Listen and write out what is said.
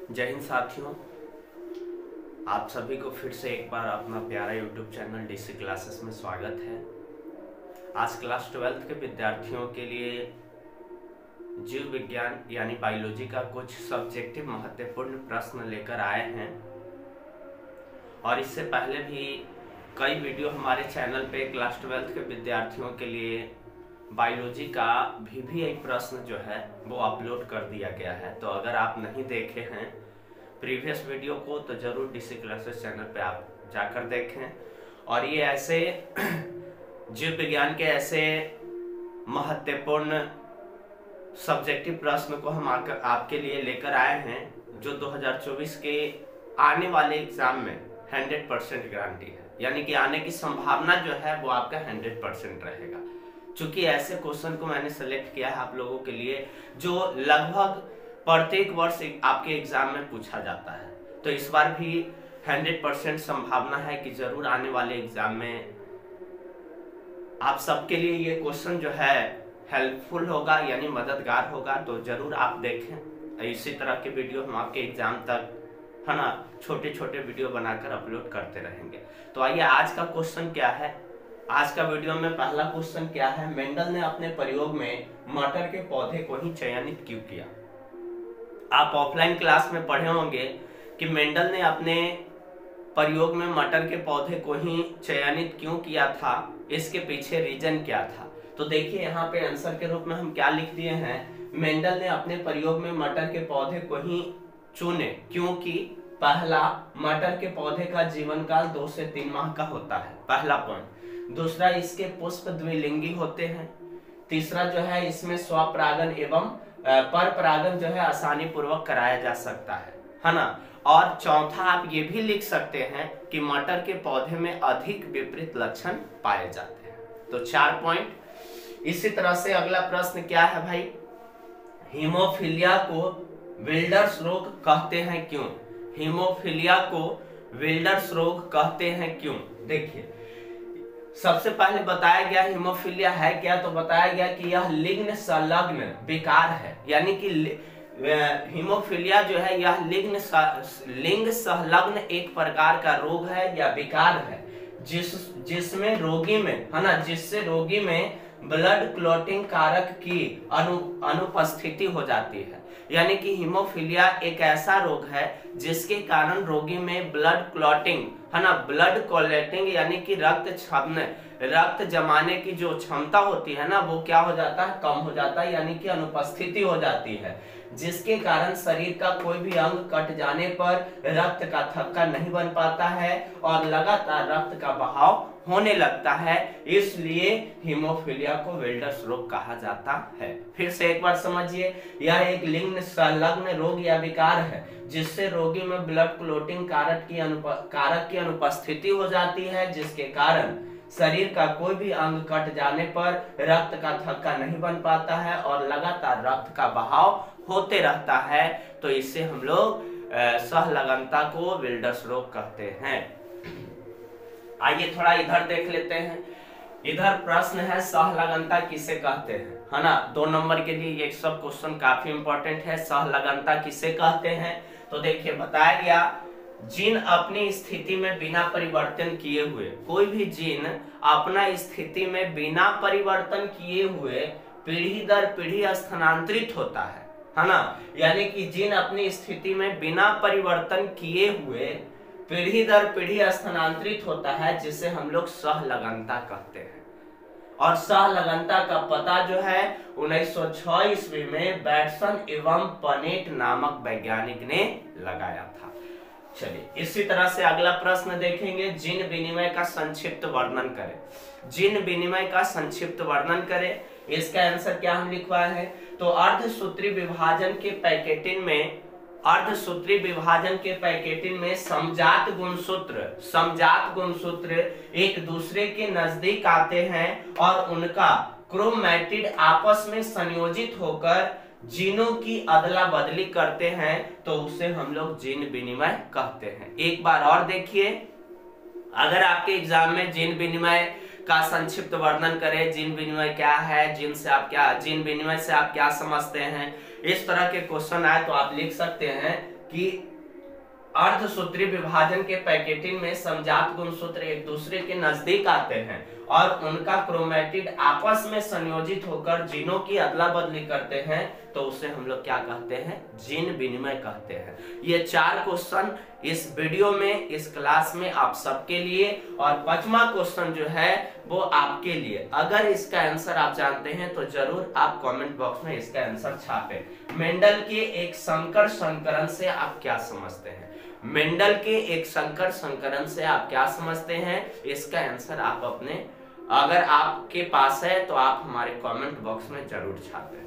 जय हिंद साथियों, आप सभी को फिर से एक बार अपना प्यारा यूट्यूब चैनल डीसी क्लासेस में स्वागत है। आज क्लास 12th के विद्यार्थियों के लिए जीव विज्ञान यानी बायोलॉजी का कुछ सब्जेक्टिव महत्वपूर्ण प्रश्न लेकर आए हैं। और इससे पहले भी कई वीडियो हमारे चैनल पे क्लास 12th के विद्यार्थियों के लिए बायोलॉजी का भी एक प्रश्न जो है वो अपलोड कर दिया गया है। तो अगर आप नहीं देखे हैं प्रीवियस वीडियो को तो जरूर डीसी क्लासेस चैनल पे आप जाकर देखें। और ये ऐसे जीव विज्ञान के ऐसे महत्वपूर्ण सब्जेक्टिव प्रश्न को हम आपके लिए लेकर आए हैं जो 2024 के आने वाले एग्जाम में 100% गारंटी है, यानी कि आने की संभावना जो है वो आपका 100% रहेगा। चूंकि ऐसे क्वेश्चन को मैंने सेलेक्ट किया है आप लोगों के लिए जो लगभग प्रत्येक वर्ष आपके एग्जाम में पूछा जाता है, तो इस बार भी 100% संभावना है कि जरूर आने वाले एग्जाम में आप सबके लिए ये क्वेश्चन जो है हेल्पफुल होगा, यानी मददगार होगा। तो जरूर आप देखें। इसी तरह के वीडियो हम आपके एग्जाम तक है ना छोटे छोटे वीडियो बनाकर अपलोड करते रहेंगे। तो आइए आज का क्वेश्चन क्या है। आज का वीडियो में पहला क्वेश्चन क्या है, मेंडल ने अपने प्रयोग में मटर के पौधे को ही चयनित क्यों किया। आप ऑफलाइन क्लास में पढ़े होंगे कि मेंडल ने अपने प्रयोग में मटर के पौधे को ही चयनित क्यों किया था, इसके पीछे रीजन क्या था। तो देखिए यहाँ पे आंसर के रूप में हम क्या लिख दिए हैं, मेंडल ने अपने प्रयोग में मटर के पौधे को ही चुने क्योंकि पहला, मटर के पौधे का जीवन काल 2 से 3 माह का होता है, पहला पॉइंट। दूसरा, इसके पुष्प द्विलिंगी होते हैं। तीसरा जो है, इसमें स्वपरागन एवं पर परागन जो है आसानी पूर्वक कराया जा सकता है ना। और चौथा आप ये भी लिख सकते हैं कि मटर के पौधे में अधिक विपरीत लक्षण पाए जाते हैं। तो 4 पॉइंट। इसी तरह से अगला प्रश्न क्या है भाई, हीमोफीलिया को विल्डर्स रोग कहते हैं क्यों। हीमोफीलिया को विल्डर्स रोग कहते हैं क्यों। देखिए सबसे पहले बताया गया हीमोफीलिया है क्या, तो बताया गया कि यह लिंग संलग्न विकार है, यानी कि हीमोफीलिया जो है यह लिंग संलग्न एक प्रकार का रोग है या विकार है जिसमें रोगी में है ना, जिससे रोगी में ब्लड क्लॉटिंग कारक की अनुपस्थिति हो जाती है। यानी कि हीमोफीलिया एक ऐसा रोग है जिसके कारण रोगी में ब्लड क्लॉटिंग है ना, ब्लड क्लॉटिंग यानी कि रक्त जमाने की जो क्षमता होती है ना वो क्या हो जाता है, कम हो जाता है, यानी कि अनुपस्थिति हो जाती है, जिसके कारण शरीर का कोई भी अंग कट जाने पर रक्त का थक्का नहीं बन पाता है और लगातार रक्त का बहाव होने लगता है। इसलिए हीमोफीलिया को विल्डर्स रोग कहा जाता है। फिर से एक बार समझिए, यह एक लिंग संलग्न रोग या विकार है जिससे रोगी में ब्लड क्लॉटिंग कारक की अनुपस्थिति हो जाती है, जिसके कारण शरीर का कोई भी अंग कट जाने पर रक्त का थक्का नहीं बन पाता है और लगातार रक्त का बहाव होते रहता है। तो इससे हम लोग सहलगनता को विल्डर्स रोग कहते हैं। आइए थोड़ा इधर देख लेते हैं। इधर प्रश्न है सहलगनता किसे कहते हैं, है ना। 2 नंबर के लिए ये सब क्वेश्चन काफी इंपॉर्टेंट है। सहलगनता किसे कहते हैं, तो देखिए बताया गया, जीन अपनी स्थिति में बिना परिवर्तन किए हुए, कोई भी जीन अपना स्थिति में बिना परिवर्तन किए हुए पीढ़ी दर पीढ़ी स्थानांतरित होता है ना। यानी कि जीन अपनी स्थिति में बिना परिवर्तन किए हुए पीढ़ी दर पीढ़ी स्थानांतरित होता है, जिसे हम लोग सहलगनता कहते हैं। और सहलगनता का पता जो है 1906 ईस्वी में बैटसन एवं पनेट नामक वैज्ञानिक ने लगाया था। चलिए इसी तरह से अगला प्रश्न देखेंगे, जीन विनिमय का संक्षिप्त वर्णन करें। जीन विनिमय का संक्षिप्त वर्णन करें, इसका आंसर क्या हम लिखवाए हैं, तो अर्धसूत्री विभाजन के पैकेटिन में समजात गुणसूत्र एक दूसरे के नजदीक आते हैं और उनका क्रोमैटिड आपस में संयोजित होकर जीनों की अदला बदली करते हैं, तो उसे हम लोग जीन विनिमय कहते हैं। एक बार और देखिए, अगर आपके एग्जाम में जीन विनिमय का संक्षिप्त वर्णन करें, जीन विनिमय क्या है, जीन विनिमय से आप क्या समझते हैं, इस तरह के क्वेश्चन आए तो आप लिख सकते हैं कि अर्धसूत्री विभाजन के पैकेटिन में समजात गुणसूत्र एक दूसरे के नजदीक आते हैं और उनका क्रोमैटिड आपस में संयोजित होकर जीनों की अदला बदली करते हैं, तो उसे हम लोग क्या कहते हैं? जीन विनिमय कहते हैं। ये 4 क्वेश्चन इस वीडियो में, इस क्लास में आप सबके लिए, और 5वां क्वेश्चन जो है वो आपके लिए। अगर इसका आंसर आप जानते हैं तो जरूर आप कमेंट बॉक्स में इसका आंसर छापें। मेंडल के एक संकर संकरण से आप क्या समझते हैं? मेंडल के एक संकर संकरण से आप क्या समझते हैं? इसका आंसर आप अपने, अगर आपके पास है तो आप हमारे कमेंट बॉक्स में जरूर छापें।